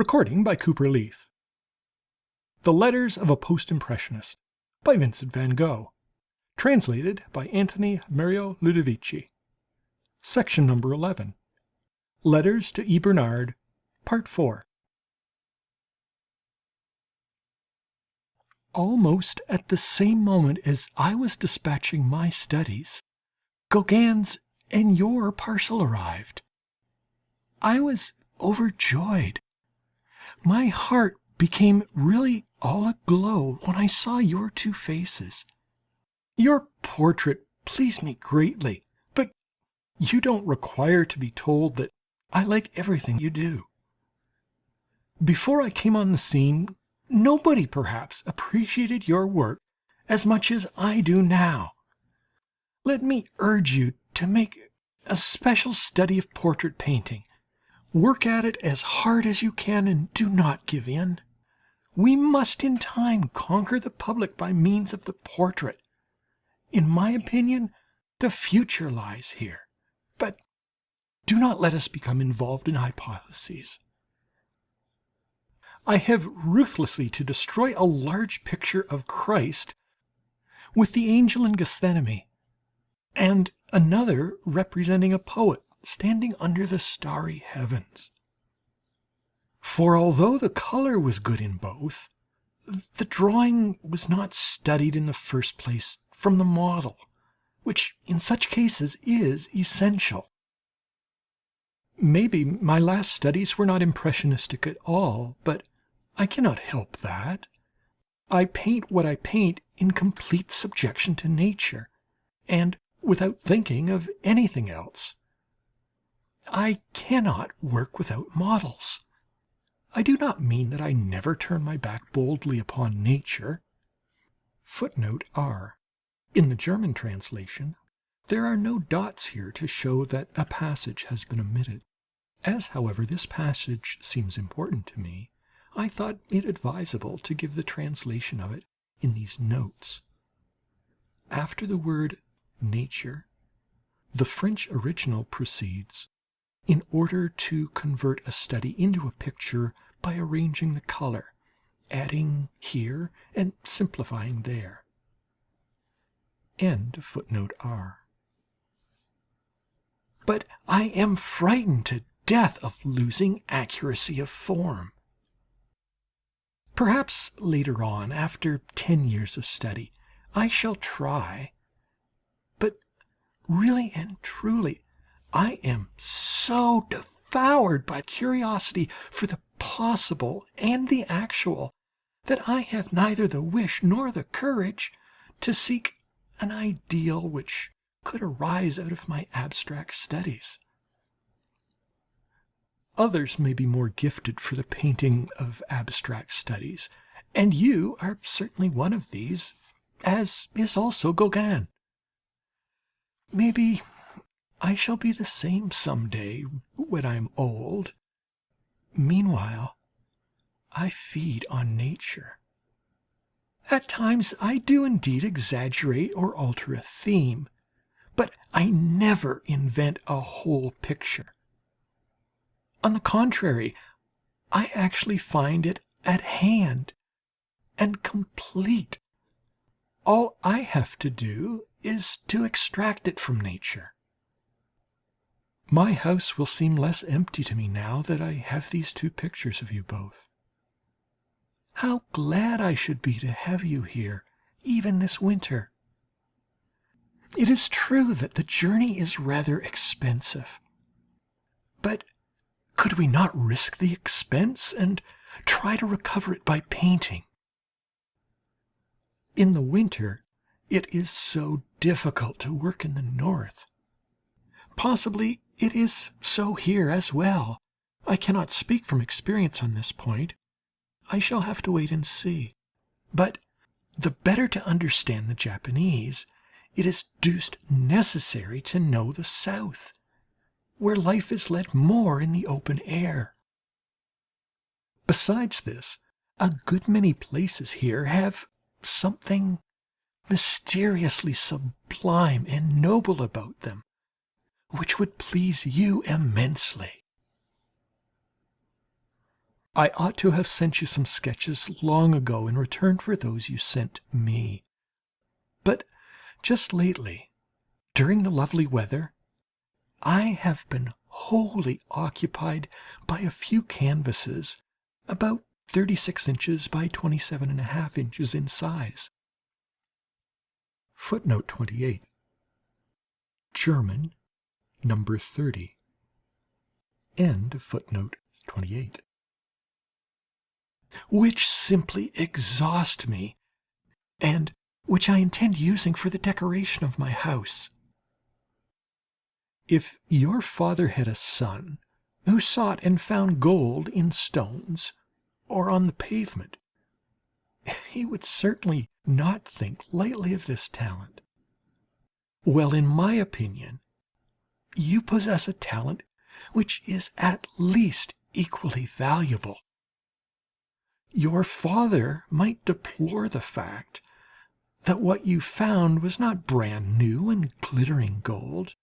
Recording by Cooper Leith. The Letters of a Post-Impressionist by Vincent Van Gogh. Translated by Anthony Mario Ludovici. Section number 11. Letters to E. Bernard, Part 4. Almost at the same moment as I was dispatching my studies, Gauguin's and your parcel arrived. I was overjoyed. My heart became really all aglow when I saw your two faces. Your portrait pleased me greatly, but you don't require to be told that I like everything you do. Before I came on the scene, nobody perhaps appreciated your work as much as I do now. Let me urge you to make a special study of portrait painting. Work at it as hard as you can and do not give in. We must in time conquer the public by means of the portrait. In my opinion, the future lies here. But do not let us become involved in hypotheses. I have ruthlessly to destroy a large picture of Christ with the angel in Gethsemane, and another representing a poet standing under the starry heavens. For although the color was good in both, the drawing was not studied in the first place from the model, which in such cases is essential. Maybe my last studies were not impressionistic at all, but I cannot help that. I paint what I paint in complete subjection to nature, and without thinking of anything else. I cannot work without models. I do not mean that I never turn my back boldly upon nature. Footnote R. In the German translation, there are no dots here to show that a passage has been omitted. As, however, this passage seems important to me, I thought it advisable to give the translation of it in these notes. After the word nature, the French original proceeds in order to convert a study into a picture by arranging the color, adding here and simplifying there. End of footnote R. But I am frightened to death of losing accuracy of form. Perhaps later on, after 10 years of study, I shall try. But really and truly, I am so devoured by curiosity for the possible and the actual that I have neither the wish nor the courage to seek an ideal which could arise out of my abstract studies. Others may be more gifted for the painting of abstract studies, and you are certainly one of these, as is also Gauguin. Maybe I shall be the same some day when I am old. Meanwhile, I feed on nature. At times I do indeed exaggerate or alter a theme, but I never invent a whole picture. On the contrary, I actually find it at hand and complete. All I have to do is to extract it from nature. My house will seem less empty to me now that I have these two pictures of you both. How glad I should be to have you here, even this winter. It is true that the journey is rather expensive, but could we not risk the expense and try to recover it by painting? In the winter, it is so difficult to work in the north. Possibly it is so here as well. I cannot speak from experience on this point. I shall have to wait and see. But the better to understand the Japanese, it is deuced necessary to know the South, where life is led more in the open air. Besides this, a good many places here have something mysteriously sublime and noble about them, which would please you immensely. I ought to have sent you some sketches long ago in return for those you sent me. But just lately, during the lovely weather, I have been wholly occupied by a few canvases about 36 inches by 27½ inches in size. Footnote 28. German, number 30. End of footnote 28. Which simply exhaust me, and which I intend using for the decoration of my house. If your father had a son who sought and found gold in stones or on the pavement, he would certainly not think lightly of this talent. Well, in my opinion, you possess a talent which is at least equally valuable. Your father might deplore the fact that what you found was not brand new and glittering gold,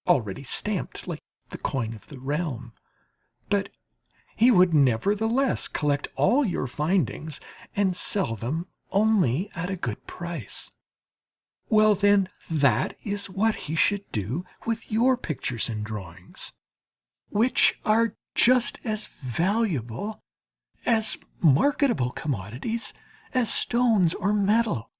already stamped like the coin of the realm, but he would nevertheless collect all your findings and sell them only at a good price. Well, then, that is what he should do with your pictures and drawings, which are just as valuable as marketable commodities as stones or metal.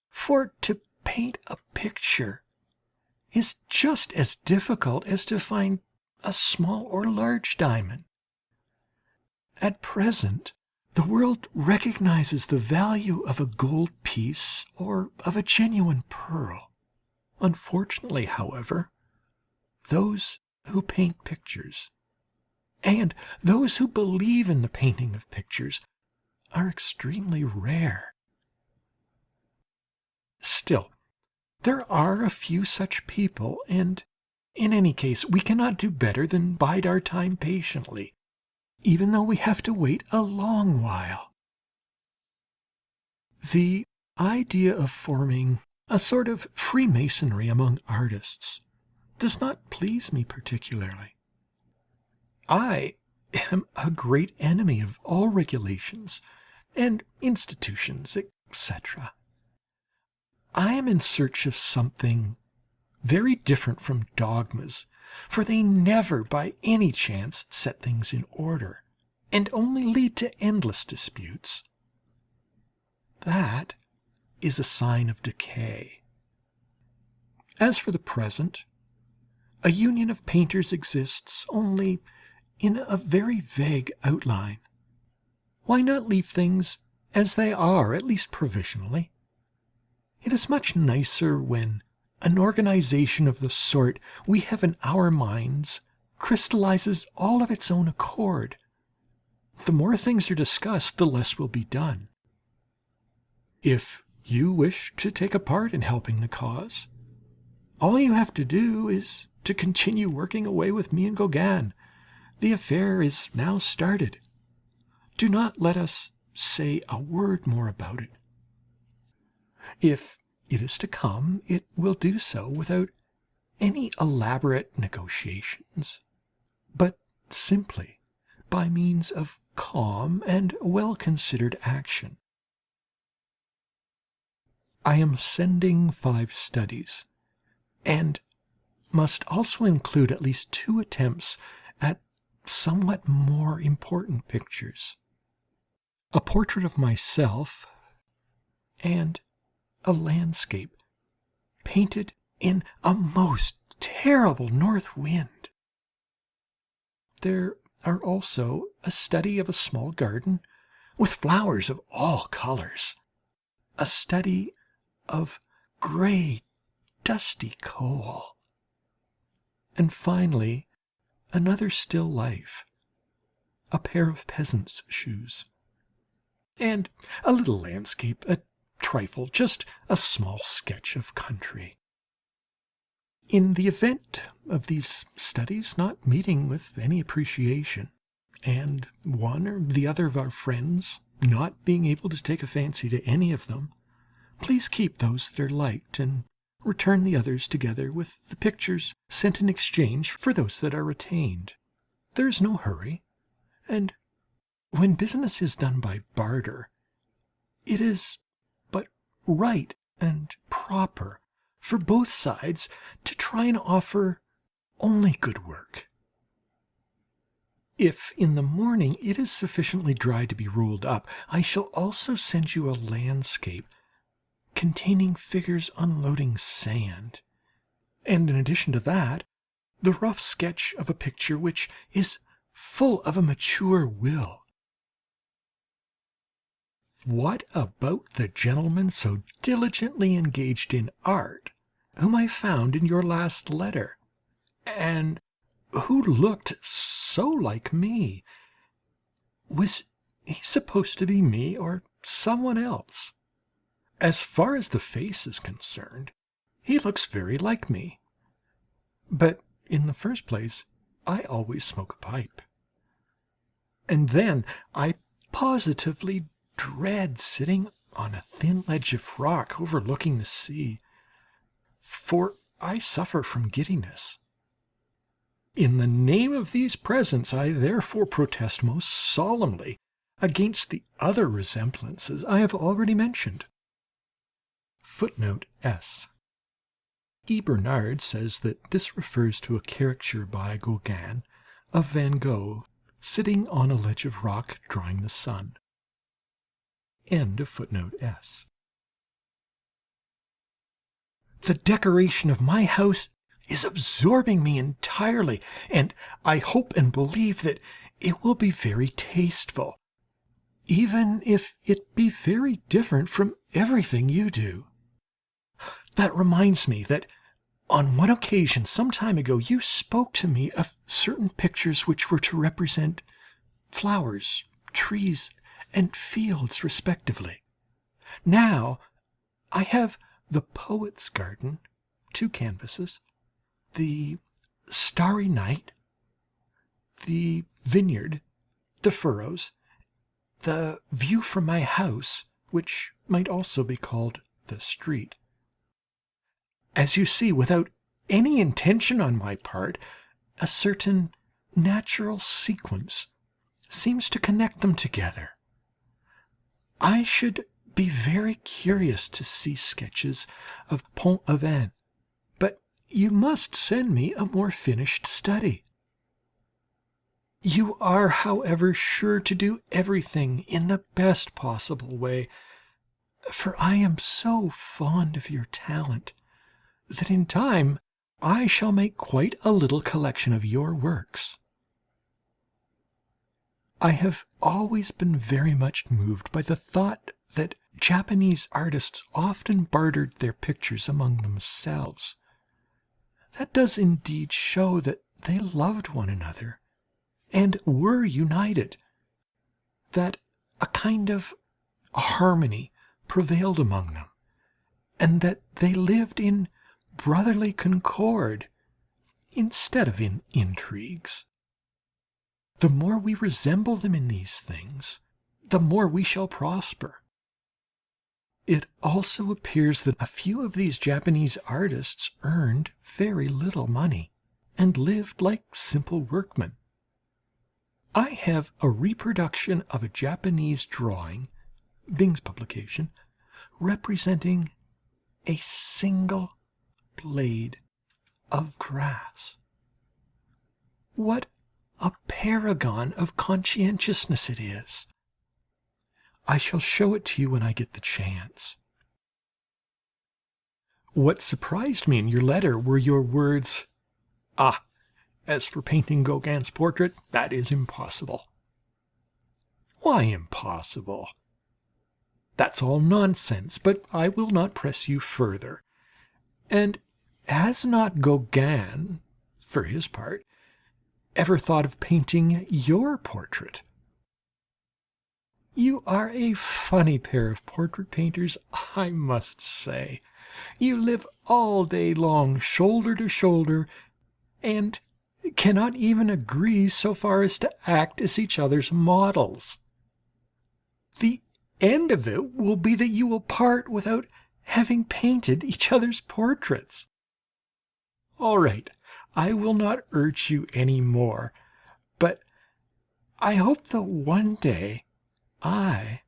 For to paint a picture is just as difficult as to find a small or large diamond. At present, the world recognizes the value of a gold piece or of a genuine pearl. Unfortunately, however, those who paint pictures, and those who believe in the painting of pictures, are extremely rare. Still, there are a few such people, and in any case we cannot do better than bide our time patiently, even though we have to wait a long while. The idea of forming a sort of Freemasonry among artists does not please me particularly. I am a great enemy of all regulations and institutions, etc. I am in search of something very different from dogmas, for they never by any chance set things in order, and only lead to endless disputes. That is a sign of decay. As for the present, a union of painters exists only in a very vague outline. Why not leave things as they are, at least provisionally? It is much nicer when an organization of the sort we have in our minds crystallizes all of its own accord. The more things are discussed, the less will be done. If you wish to take a part in helping the cause, all you have to do is to continue working away with me and Gauguin. The affair is now started. Do not let us say a word more about it. If it is to come, it will do so without any elaborate negotiations, but simply by means of calm and well-considered action. I am sending 5 studies, and must also include at least 2 attempts at somewhat more important pictures. A portrait of myself and a landscape painted in a most terrible north wind. There are also a study of a small garden with flowers of all colors, a study of gray, dusty coal, and finally another still life, a pair of peasant's shoes, and a little landscape, a trifle, just a small sketch of country. In the event of these studies not meeting with any appreciation, and one or the other of our friends not being able to take a fancy to any of them, please keep those that are liked and return the others together with the pictures sent in exchange for those that are retained. There is no hurry, and when business is done by barter, it is but right and proper for both sides to try and offer only good work. If in the morning it is sufficiently dry to be rolled up, I shall also send you a landscape containing figures unloading sand, and in addition to that, the rough sketch of a picture which is full of a mature will. What about the gentleman so diligently engaged in art, whom I found in your last letter, and who looked so like me? Was he supposed to be me or someone else? As far as the face is concerned, he looks very like me. But in the first place, I always smoke a pipe. And then I positively dread sitting on a thin ledge of rock overlooking the sea, for I suffer from giddiness. In the name of these presents, I therefore protest most solemnly against the other resemblances I have already mentioned. Footnote S. E. Bernard says that this refers to a caricature by Gauguin of Van Gogh sitting on a ledge of rock drawing the sun. End of footnote S. The decoration of my house is absorbing me entirely, and I hope and believe that it will be very tasteful, even if it be very different from everything you do. That reminds me that on one occasion, some time ago, you spoke to me of certain pictures which were to represent flowers, trees, and fields, respectively. Now, I have the Poet's Garden, 2 canvases, the Starry Night, the Vineyard, the Furrows, the View from my house, which might also be called the Street. As you see, without any intention on my part, a certain natural sequence seems to connect them together. I should be very curious to see sketches of Pont-Aven, but you must send me a more finished study. You are, however, sure to do everything in the best possible way, for I am so fond of your talent that in time I shall make quite a little collection of your works. I have always been very much moved by the thought that Japanese artists often bartered their pictures among themselves. That does indeed show that they loved one another and were united, that a kind of harmony prevailed among them, and that they lived in brotherly concord instead of in intrigues. The more we resemble them in these things, the more we shall prosper. It also appears that a few of these Japanese artists earned very little money and lived like simple workmen. I have a reproduction of a Japanese drawing, Bing's publication, representing a single blade of grass. What a paragon of conscientiousness it is! I shall show it to you when I get the chance. What surprised me in your letter were your words, "Ah, as for painting Gauguin's portrait, that is impossible." Why impossible? That's all nonsense, but I will not press you further. And has not Gauguin, for his part, ever thought of painting your portrait? You are a funny pair of portrait painters, I must say. You live all day long shoulder to shoulder, and cannot even agree so far as to act as each other's models. The end of it will be that you will part without having painted each other's portraits. All right, I will not urge you any more, but I hope that one day I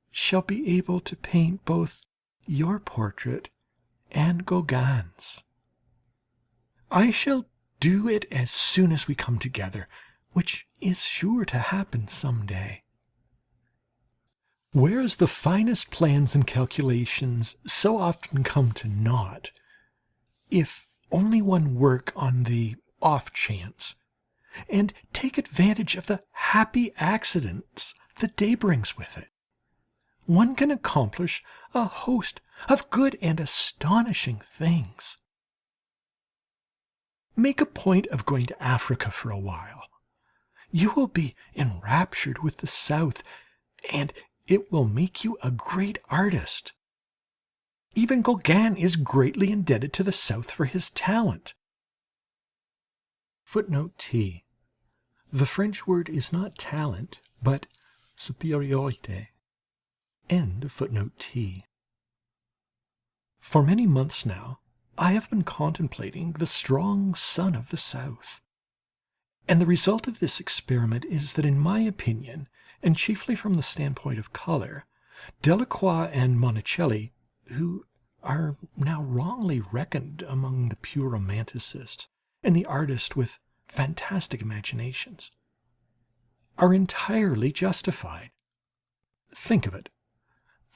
shall be able to paint both your portrait and Gauguin's. I shall do it as soon as we come together, which is sure to happen some day. Whereas the finest plans and calculations so often come to naught, if only one work on the off chance, and take advantage of the happy accidents the day brings with it, one can accomplish a host of good and astonishing things. Make a point of going to Africa for a while. You will be enraptured with the South, and it will make you a great artist. Even Gauguin is greatly indebted to the South for his talent. Footnote T. The French word is not talent, but supériorité. End of footnote T. For many months now I have been contemplating the strong sun of the South, and the result of this experiment is that, in my opinion, and chiefly from the standpoint of colour, Delacroix and Monticelli, who are now wrongly reckoned among the pure romanticists and the artists with fantastic imaginations, are entirely justified. Think of it.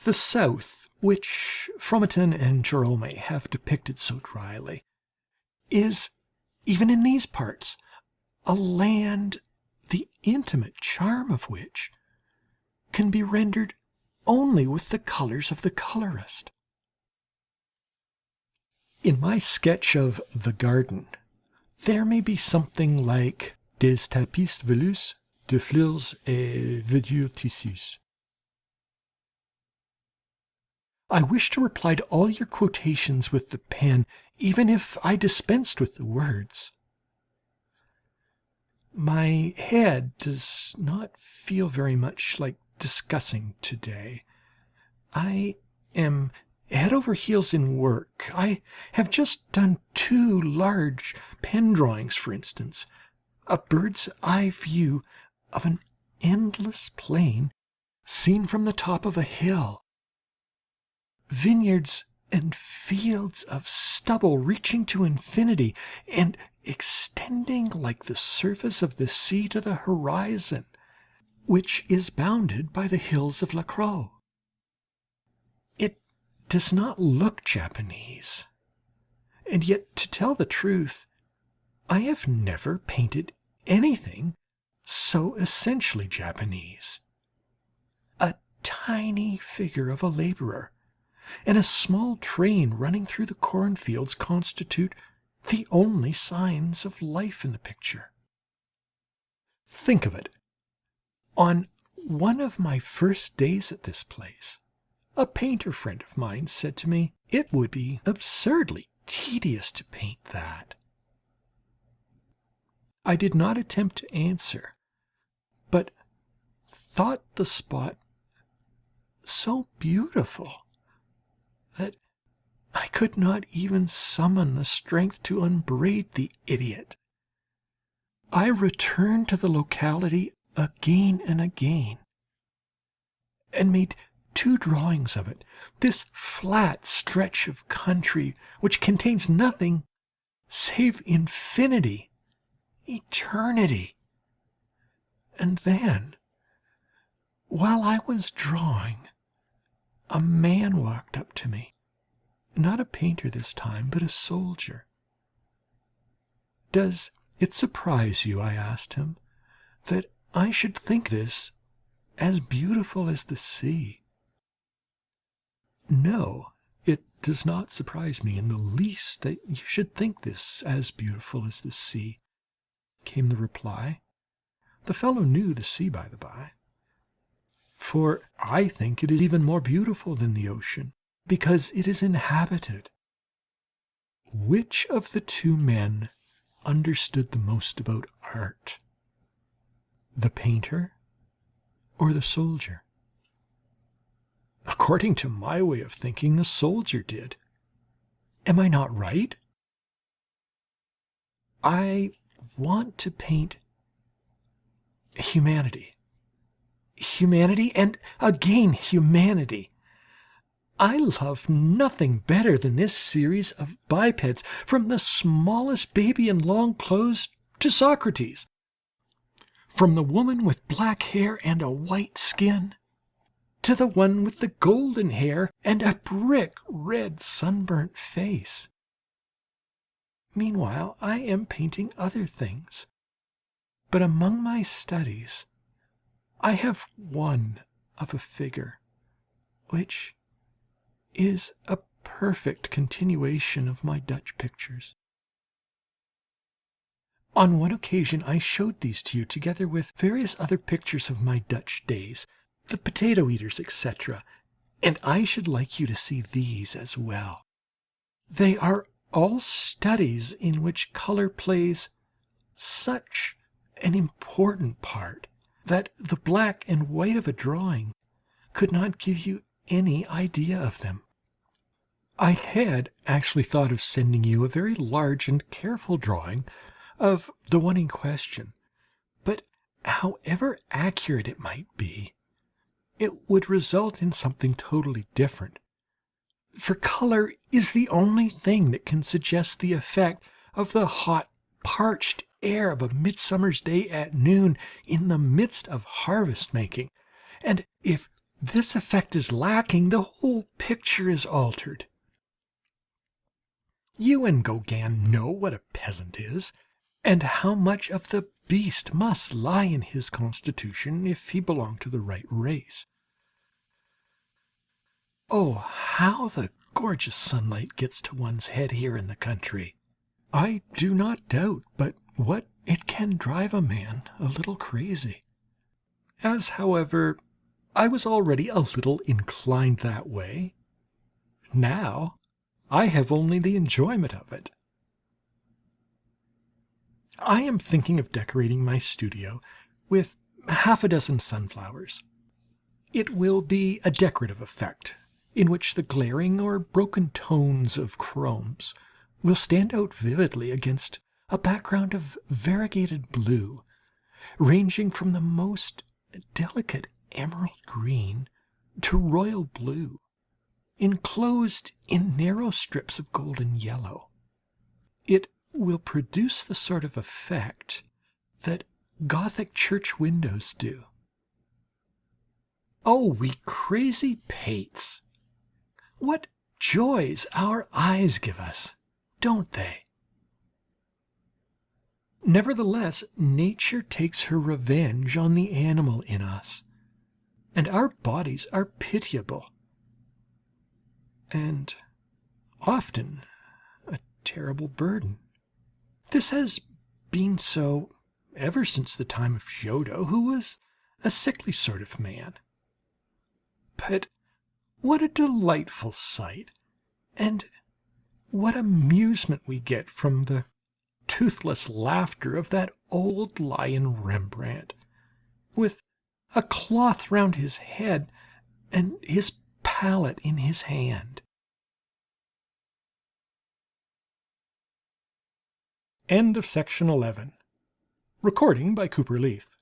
The South, which Fromentin and Jerome have depicted so dryly, is, even in these parts, a land the intimate charm of which can be rendered only with the colours of the colourist. In my sketch of the garden, there may be something like des tapis velus de fleurs et verdure tissus. I wish to reply to all your quotations with the pen, even if I dispensed with the words. My head does not feel very much like discussing today. I am head over heels in work. I have just done 2 large pen drawings, for instance, a bird's eye view of an endless plain seen from the top of a hill. Vineyards and fields of stubble reaching to infinity and extending like the surface of the sea to the horizon, which is bounded by the hills of La Crau. It does not look Japanese, and yet, to tell the truth, I have never painted anything so essentially Japanese. A tiny figure of a labourer and a small train running through the cornfields constitute the only signs of life in the picture. Think of it. On one of my first days at this place, a painter friend of mine said to me, it would be absurdly tedious to paint that. I did not attempt to answer, but thought the spot so beautiful that I could not even summon the strength to upbraid the idiot. I returned to the locality again and again, and made 2 drawings of it, this flat stretch of country which contains nothing save infinity, eternity. And then, while I was drawing, a man walked up to me, not a painter this time, but a soldier. "Does it surprise you," I asked him, "that I should think this as beautiful as the sea?" "No, it does not surprise me in the least that you should think this as beautiful as the sea," came the reply. The fellow knew the sea, by the by. "For I think it is even more beautiful than the ocean, because it is inhabited." Which of the 2 men understood the most about art, the painter or the soldier? According to my way of thinking, the soldier did. Am I not right? I want to paint humanity. Humanity, and again humanity. I love nothing better than this series of bipeds, from the smallest baby in long clothes to Socrates, from the woman with black hair and a white skin to the one with the golden hair and a brick red sunburnt face. Meanwhile, I am painting other things, but among my studies I have one of a figure which is a perfect continuation of my Dutch pictures. On one occasion I showed these to you, together with various other pictures of my Dutch days, the potato eaters, etc., and I should like you to see these as well. They are all studies in which colour plays such an important part that the black and white of a drawing could not give you any idea of them. I had actually thought of sending you a very large and careful drawing of the one in question, but however accurate it might be, it would result in something totally different. For colour is the only thing that can suggest the effect of the hot, parched air of a midsummer's day at noon in the midst of harvest making, and if this effect is lacking, the whole picture is altered. You and Gauguin know what a peasant is, and how much of the beast must lie in his constitution if he belong to the right race. Oh, how the gorgeous sunlight gets to one's head here in the country! I do not doubt but what it can drive a man a little crazy. As, however, I was already a little inclined that way, now I have only the enjoyment of it. I am thinking of decorating my studio with half a dozen sunflowers. It will be a decorative effect, in which the glaring or broken tones of chromes will stand out vividly against a background of variegated blue, ranging from the most delicate emerald green to royal blue, enclosed in narrow strips of golden yellow. It will produce the sort of effect that Gothic church windows do. Oh, we crazy pates! What joys our eyes give us, don't they? Nevertheless, nature takes her revenge on the animal in us, and our bodies are pitiable, and often a terrible burden. This has been so ever since the time of Giotto, who was a sickly sort of man. But what a delightful sight, and what amusement we get from the toothless laughter of that old lion Rembrandt, with a cloth round his head and his palette in his hand. End of section 11. Recording by Cooper Leith.